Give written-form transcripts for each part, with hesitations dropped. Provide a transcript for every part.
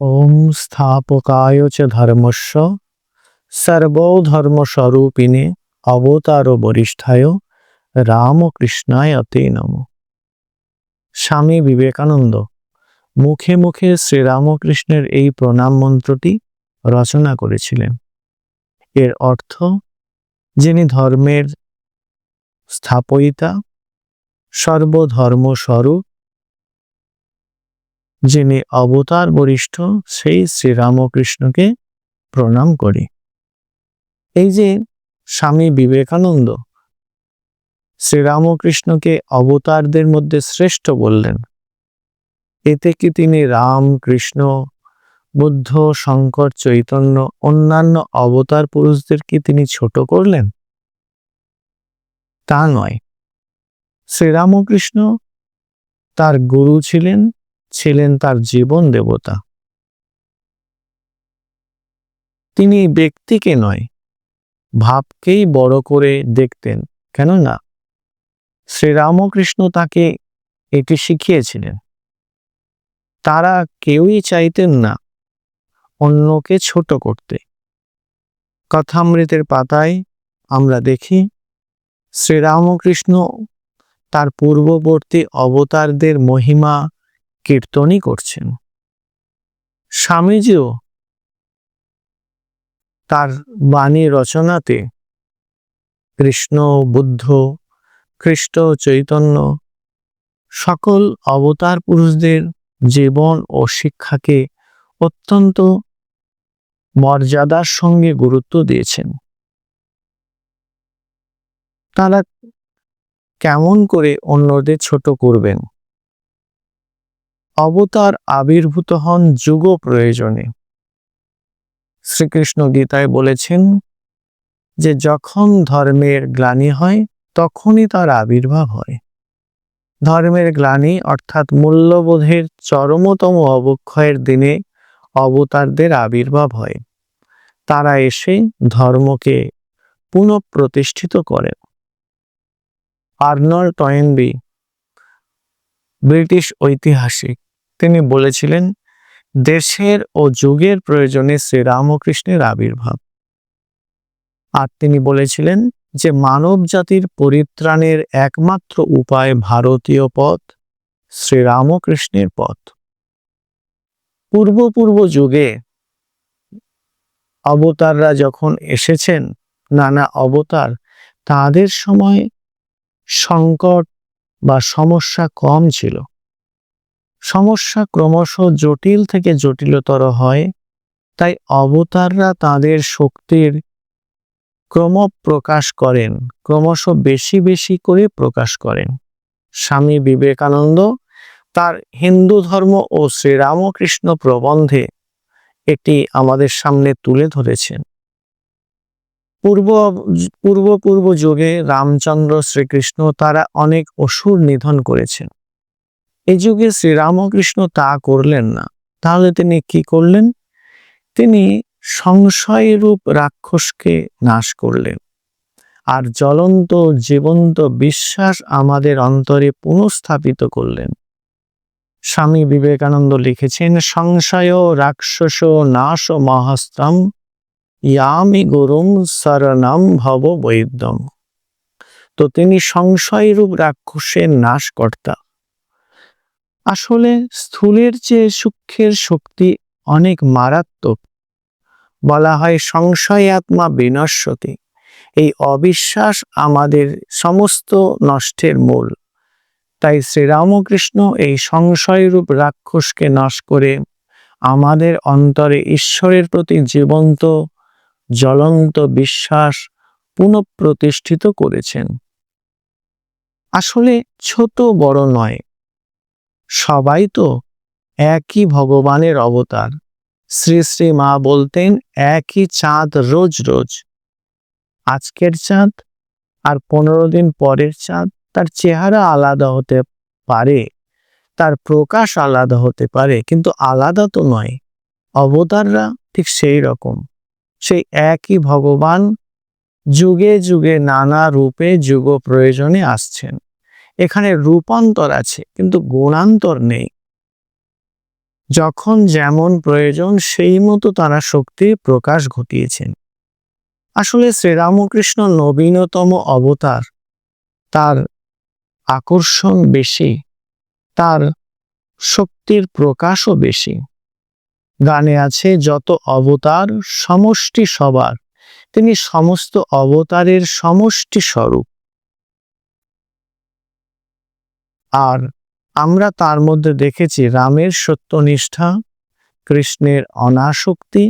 ওম স্থাপকায় চ ধর্মস্য সর্বধর্মস্বরূপিণে অবতার বরিষ্ঠায় রামকৃষ্ণায় তে নমঃ। স্বামী বিবেকানন্দ মুখে মুখে শ্রীরামকৃষ্ণের এই প্রণাম মন্ত্রটি রচনা করেছিলেন। এর অর্থ, যিনি ধর্মের স্থাপয়িতা, সর্বধর্মস্বরূপ, যিনি অবতার বরিষ্ঠ, সেই শ্রীরামকৃষ্ণকে প্রণাম করি। এই যে স্বামী বিবেকানন্দ শ্রীরামকৃষ্ণকে অবতারদের মধ্যে শ্রেষ্ঠ বললেন, এতে কি তিনি রাম, কৃষ্ণ, বুদ্ধ, শঙ্কর, চৈতন্য, অন্যান্য অবতার পুরুষদের কি তিনি ছোট করলেন? তা নয়। শ্রীরামকৃষ্ণ তার গুরু ছিলেন তার জীবন দেবতা। তিনি ব্যক্তিকে নয়, ভাবকেই বড় করে দেখতেন। কেননা শ্রীরামকৃষ্ণ তাকে এটি শিখিয়েছিলেন। তারা কেউই চাইতেন না অন্যকে ছোট করতে। কথামৃতের পাতায় আমরা দেখি শ্রীরামকৃষ্ণ তার পূর্ববর্তী অবতারদের মহিমা কীর্তনই করছেন। স্বামীজিও তার বাণী রচনাতে কৃষ্ণ, বুদ্ধ, খ্রিস্ট, চৈতন্য সকল অবতার পুরুষদের জীবন ও শিক্ষাকে অত্যন্ত মর্যাদার সঙ্গে গুরুত্ব দিয়েছেন। তারা কেমন করে অন্যদের ছোট করবেন? অবতার আবির্ভূত হন যুগ প্রয়োজনে। শ্রীকৃষ্ণ গীতায় বলেছেন যে যখন ধর্মের গ্লানি হয় তখনই তার আবির্ভাব হয়। ধর্মের গ্লানি অর্থাৎ মূল্যবোধের চরমতম অবক্ষয়ের দিনে অবতারদের আবির্ভাব হয়। তারা এসে ধর্মকে পুনঃপ্রতিষ্ঠিত করেন। আর্নল্ড টয়েনবি, ব্রিটিশ ঐতিহাসিক, তিনি বলেছিলেন, দেশের ও যুগের প্রয়োজনে শ্রীরামকৃষ্ণের আবির্ভাব। আর তিনি বলেছিলেন যে মানব জাতির পরিত্রাণের একমাত্র উপায় ভারতীয় পথ, শ্রীরামকৃষ্ণের পথ। পূর্ব যুগে অবতাররা যখন এসেছেন, নানা অবতার, তাদের সময় সংকট বা সমস্যা কম ছিল। সমস্যা ক্রমশ জটিল থেকে জটিলতর হয়। তাই অবতাররা তাদের শক্তির ক্রমপ্রকাশ করেন, ক্রমশ বেশি বেশি করে প্রকাশ করেন। স্বামী বিবেকানন্দ তার হিন্দু ধর্ম ও শ্রীরামকৃষ্ণ প্রবন্ধে এটি আমাদের সামনে তুলে ধরেছেন। পূর্ব যুগে রামচন্দ্র, শ্রীকৃষ্ণ তারা অনেক অসুর নিধন করেছেন। এই যুগে শ্রীরামকৃষ্ণ তা করলেন না। তাহলে তিনি কি করলেন? তিনি সংশয়রূপ রাক্ষসকে নাশ করলেন আর জ্বলন্ত জীবন্ত বিশ্বাস আমাদের অন্তরে পুনঃস্থাপিত করলেন। স্বামী বিবেকানন্দ লিখেছেন, সংশয় রাক্ষস নাশ মহাস্ত্রম ইয়ামি গুরুম শরণম ভব বৈদ্যম। তো তিনি সংশয়রূপ রাক্ষসের নাশকর্তা। আসলে স্থূলের চেয়ে সূক্ষ্মের শক্তি অনেক মারাত্মক। বলা হয় সংশয় আত্মা বিনশ্যতি। এই অবিশ্বাস আমাদের সমস্ত নষ্টের মূল। তাই শ্রীরামকৃষ্ণ এই সংশয়রূপ রাক্ষসকে নাশ করে আমাদের অন্তরে ঈশ্বরের প্রতি জীবন্ত জ্বলন্ত বিশ্বাস পুনঃপ্রতিষ্ঠিত করেছেন। আসলে ছোট বড় নয়, সবাই তো একই ভগবানের অবতার। শ্রী শ্রী মা বলতেন, একই চাঁদ রোজ রোজ। আজকের চাঁদ আর 15 দিন পরের চাঁদ, তার চেহারা আলাদা হতে পারে, তার প্রকাশ আলাদা হতে পারে, কিন্তু আলাদা তো নয়। অবতাররা ঠিক সেই রকম। সেই একই ভগবান যুগে যুগে নানা রূপে যুগ প্রয়োজনে আসছেন। এখানে রূপান্তর আছে কিন্তু গুণান্তর নেই। যখন যেমন প্রয়োজন সেই মতো তারা শক্তির প্রকাশ ঘটিয়েছেন। আসলে শ্রীরামকৃষ্ণ নবীনতম অবতার, তার আকর্ষণ বেশি, তার শক্তির প্রকাশও বেশি। গানে আছে, যত অবতার সমষ্টি সবার, তিনি সমস্ত অবতারের সমষ্টি স্বরূপ। আর আমরা তার মধ্যে দেখেছি রামের সত্যনিষ্ঠা, কৃষ্ণের অনাসক্তি,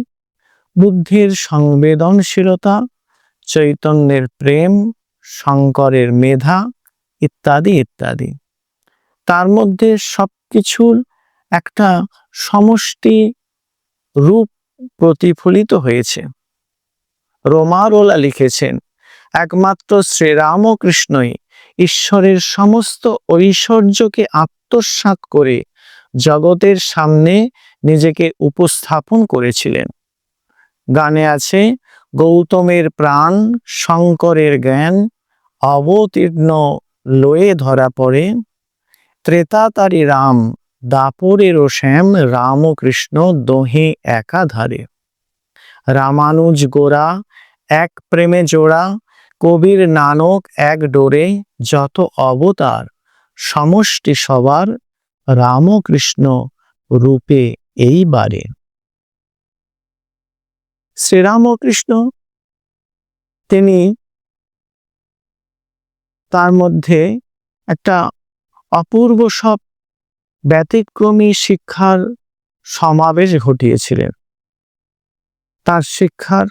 বুদ্ধির সংবেদনশীলতা, চৈতন্যের প্রেম, শঙ্করের মেধা, ইত্যাদি ইত্যাদি। তার মধ্যে সবকিছুর একটা সমষ্টি রূপ প্রতিফলিত হয়েছে। রোমারোলা লিখেছেন, একমাত্র শ্রীরামকৃষ্ণই ঈশ্বরের সমস্ত ঐশ্বর্যকে আত্মসাৎ করে জগতের সামনে নিজেকে উপস্থাপন করেছিলেন। গানে আছে, গৌতমের প্রাণ শঙ্করের জ্ঞান, অবতীর্ণ লয়ে ধরা পড়ে, ত্রেতাতারি রাম দাপরেরও শ্যাম, রামকৃষ্ণ দোহে একাধারে। রামানুজ গোরা এক প্রেমে জোড়া, কবির নানক এক ডোরে, যত অবতার সমষ্টি সবার, রামকৃষ্ণ রূপে এইবারে। শ্রীরামকৃষ্ণ তিনি তার মধ্যে একটা অপূর্ব সব ব্যতিক্রমী শিক্ষার সমাবেশ ঘটিয়েছিলেন। তার শিক্ষার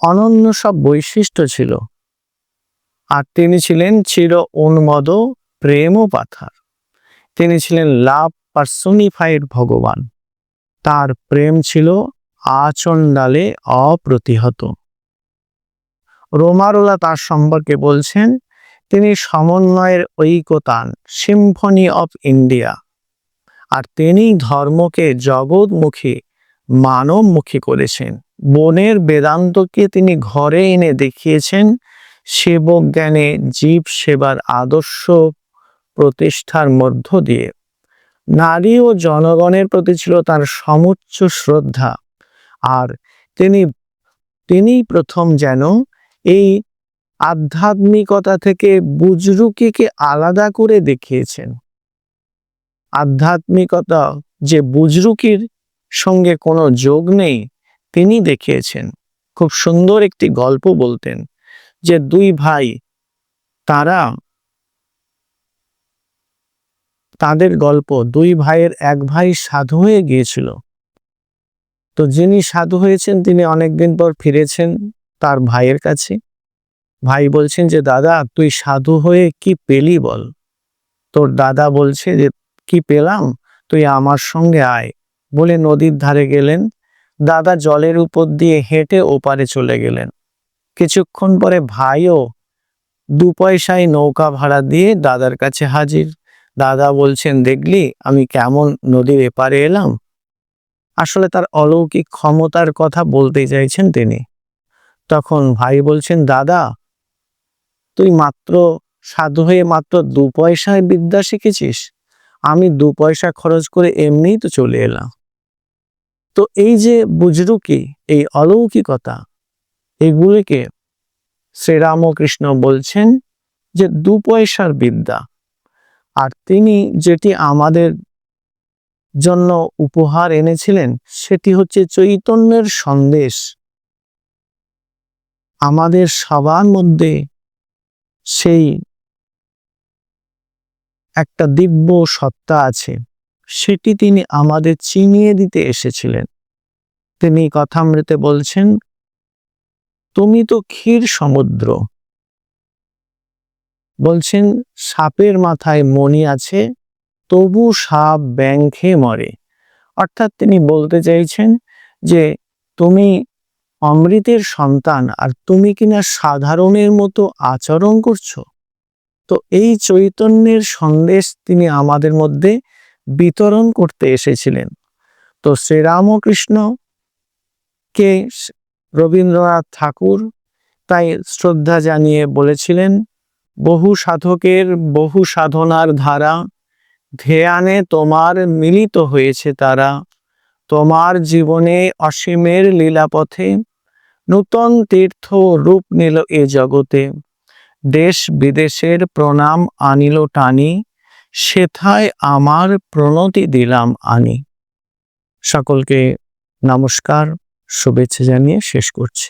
অনন্য সব বৈশিষ্ট্য ছিল। আর তিনি ছিলেন চির উন্মদ প্রেম পাথার। তিনি ছিলেন লাভ পার্সোনিফাইড ভগবান। তার প্রেম ছিল আচণ্ডালে অপ্রতিহত। রোমারোলা তার সম্পর্কে বলছেন, তিনি সমন্বয়ের ঐকতান, সিম্ফনি অফ ইন্ডিয়া। আর তিনি ধর্মকে জগৎমুখী, মানবমুখী করেছেন। বনের বেদান্তকে তিনি ঘরে এনে দেখিয়েছেন সেবক জ্ঞানে জীব সেবার আদর্শ প্রতিষ্ঠার মধ্য দিয়ে। নারী ও জনগণের প্রতি ছিল তার সমুচ্চ শ্রদ্ধা। আর তিনি প্রথম যেন এই আধ্যাত্মিকতা থেকে বুজরুকিকে আলাদা করে দেখিয়েছেন। আধ্যাত্মিকতা যে বুজরুকির সঙ্গে কোনো যোগ নেই, তিনি দেখিয়েছেন। খুব সুন্দর একটি গল্প বলতেন যে দুই ভাই, তাদের গল্প, দুই ভাইয়ের এক ভাই সাধু হয়ে গিয়েছিল। তো যিনি সাধু হয়েছেন তিনি অনেকদিন পর ফিরেছেন তার ভাইয়ের কাছে। ভাই বলছেন যে, দাদা তুই সাধু হয়ে কি পেলি বল। তোর দাদা বলছে যে, কি পেলাম, তুই আমার সঙ্গে আয় বলে নদীর ধারে গেলেন। দাদা জলের উপর দিয়ে হেঁটে ওপারে চলে গেলেন। কিছুক্ষণ পরে ভাইও 2 পয়সায় নৌকা ভাড়া দিয়ে দাদার কাছে হাজির। দাদা বলছেন, দেখলি আমি কেমন নদীর এপারে এলাম। আসলে তার অলৌকিক ক্ষমতার কথা বলতে চাইছেন তিনি। তখন ভাই বলছেন, দাদা তুই মাত্র সাধু হয়ে মাত্র 2 পয়সায় বিদ্যা শিখেছিস, আমি 2 পয়সা খরচ করে এমনিই তো চলে এলাম। তো এই যে বুজরুকি, এই অলৌকিকতা, এগুলিকে শ্রীরামকৃষ্ণ বলছেন যে 2 পয়সার বিদ্যা। আর তিনি যেটি আমাদের জন্য উপহার এনেছিলেন সেটি হচ্ছে চৈতন্যের সন্দেশ। আমাদের সবার মধ্যে সেই একটা দিব্য সত্তা আছে, সেটি তিনি আমাদের চিনিয়ে দিতে এসেছিলেন। তিনি কথামৃতে বলছেন, তুমি তো ক্ষীর সমুদ্র। বলছেন, সাপের মাথায় মণি আছে, তবু সাপ ব্যাঙ খেয়ে মরে। অর্থাৎ তিনি বলতে চাইছেন যে তুমি অমৃতের সন্তান, আর তুমি কিনা সাধারণের মতো আচরণ করছো। তো এই চৈতন্যের সন্দেশ তিনি আমাদের মধ্যে বিতরণ করতে এসেছিলেন। তো শ্রীরামকৃষ্ণকে রবীন্দ্রনাথ ঠাকুর তাই শ্রদ্ধা জানিয়ে বলেছিলেন, বহু সাধকের বহু সাধনার ধারা, ধ্যানে তোমার মিলিত হয়েছে তারা। তোমার জীবনে অসীমের লীলাপথে নূতন তীর্থ রূপ নিল এ জগতে। দেশ বিদেশের প্রণাম আনিল টানি, সেথায় আমার প্রণতি দিলাম আনি। সকলকে নমস্কার, শুভেচ্ছা জানিয়ে শেষ করছি।